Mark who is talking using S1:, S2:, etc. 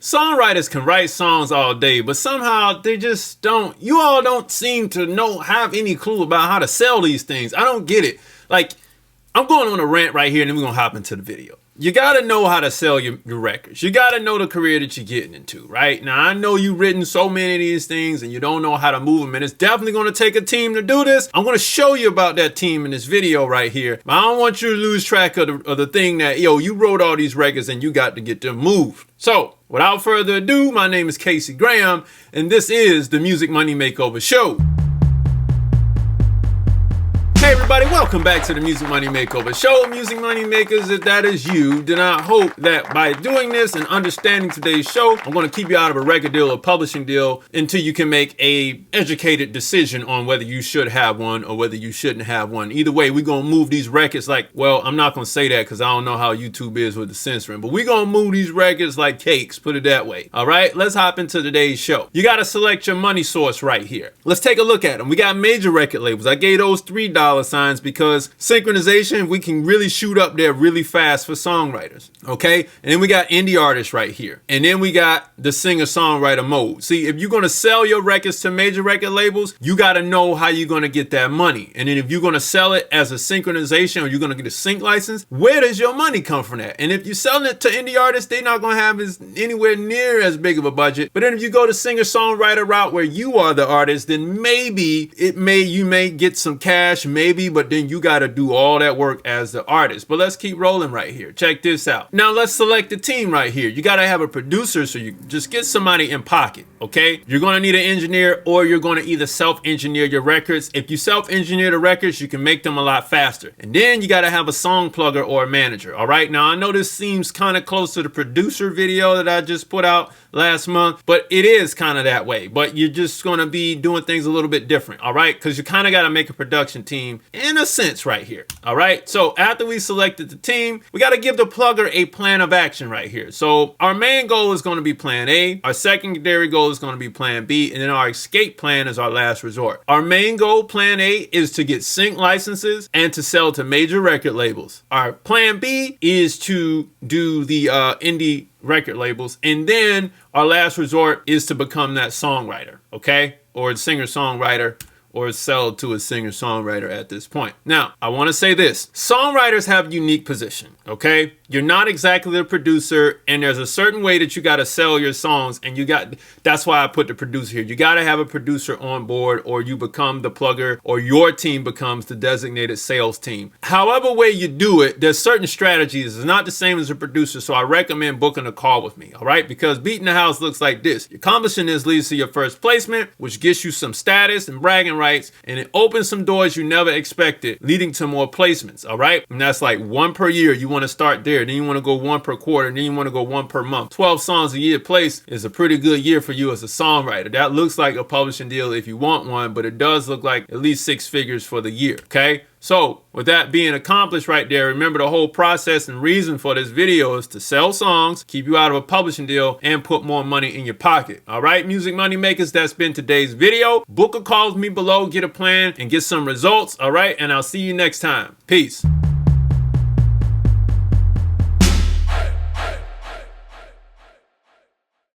S1: Songwriters can write songs all day, but somehow they just don't, you all don't seem to have any clue about how to sell these things. I don't get it. Like, I'm going on a rant right here and then we're going to hop into the video. You got to know how to sell your records. You got to know the career that you're getting into, right? Now, I know you've written so many of these things and you don't know how to move them, and it's definitely going to take a team to do this. I'm going to show you about that team in this video right here. But I don't want you to lose track of the thing that, you wrote all these records and you got to get them moved. So, without further ado, my name is Casey Graham, and this is the Music Money Makeover Show. Hey everybody, welcome back to the Music Money Makeover Show. Music Money Makers, if that is you, then I hope that by doing this and understanding today's show, I'm going to keep you out of a record deal or publishing deal until you can make a educated decision on whether you should have one or whether you shouldn't have one. Either way, we're going to move these records like, well, I'm not going to say that because I don't know how YouTube is with the censoring, but we're going to move these records like cakes, put it that way. All right, let's hop into today's show. You got to select your money source right here. Let's take a look at them. We got major record labels. I gave those $3 signs because synchronization, we can really shoot up there really fast for songwriters. Okay, and then we got indie artists right here, and then we got the singer-songwriter mode. See, if you're going to sell your records to major record labels, you got to know how you're going to get that money. And then if you're going to sell it as a synchronization or you're going to get a sync license, where does your money come from that? And if you're selling it to indie artists, they're not going to have anywhere near as big of a budget. But then if you go the singer-songwriter route where you are the artist, then maybe you may get some cash, maybe, but then you got to do all that work as the artist. But let's keep rolling right here. Check this out. Now let's select the team right here. You got to have a producer, so you just get somebody in pocket. Okay, you're going to need an engineer, or you're going to either self-engineer your records. If you self-engineer the records, you can make them a lot faster. And then you got to have a song plugger or a manager. All right, now I know this seems kind of close to the producer video that I just put out last month, but it is kind of that way. But you're just going to be doing things a little bit different. All right, because you kind of got to make a production team in a sense right here. All right, so after we selected the team, we got to give the plugger a plan of action right here. So our main goal is going to be plan A, our secondary goal is going to be plan B, and then our escape plan is our last resort. Our main goal, plan A, is to get sync licenses and to sell to major record labels. Our plan B is to do the indie record labels, and then our last resort is to become that songwriter, okay, or singer-songwriter, or sell to a singer-songwriter at this point. Now, I want to say this. Songwriters have a unique position, okay? You're not exactly the producer, and there's a certain way that you got to sell your songs, and that's why I put the producer here. You got to have a producer on board, or you become the plugger, or your team becomes the designated sales team. However way you do it, there's certain strategies. It's not the same as a producer, so I recommend booking a call with me, all right? Because beating the house looks like this. Accomplishing this leads to your first placement, which gets you some status and bragging rights, and it opens some doors you never expected, leading to more placements, all right? And that's like one per year. You want to start there. Then you want to go one per quarter. Then you want to go one per month. 12 songs a year placed is a pretty good year for you as a songwriter. That looks like a publishing deal if you want one, but it does look like at least 6 figures for the year, okay? So with that being accomplished right there, remember the whole process and reason for this video is to sell songs, keep you out of a publishing deal, and put more money in your pocket. All right, music money makers, that's been today's video. Book a call with me below, get a plan, and get some results. All right, and I'll see you next time. Peace.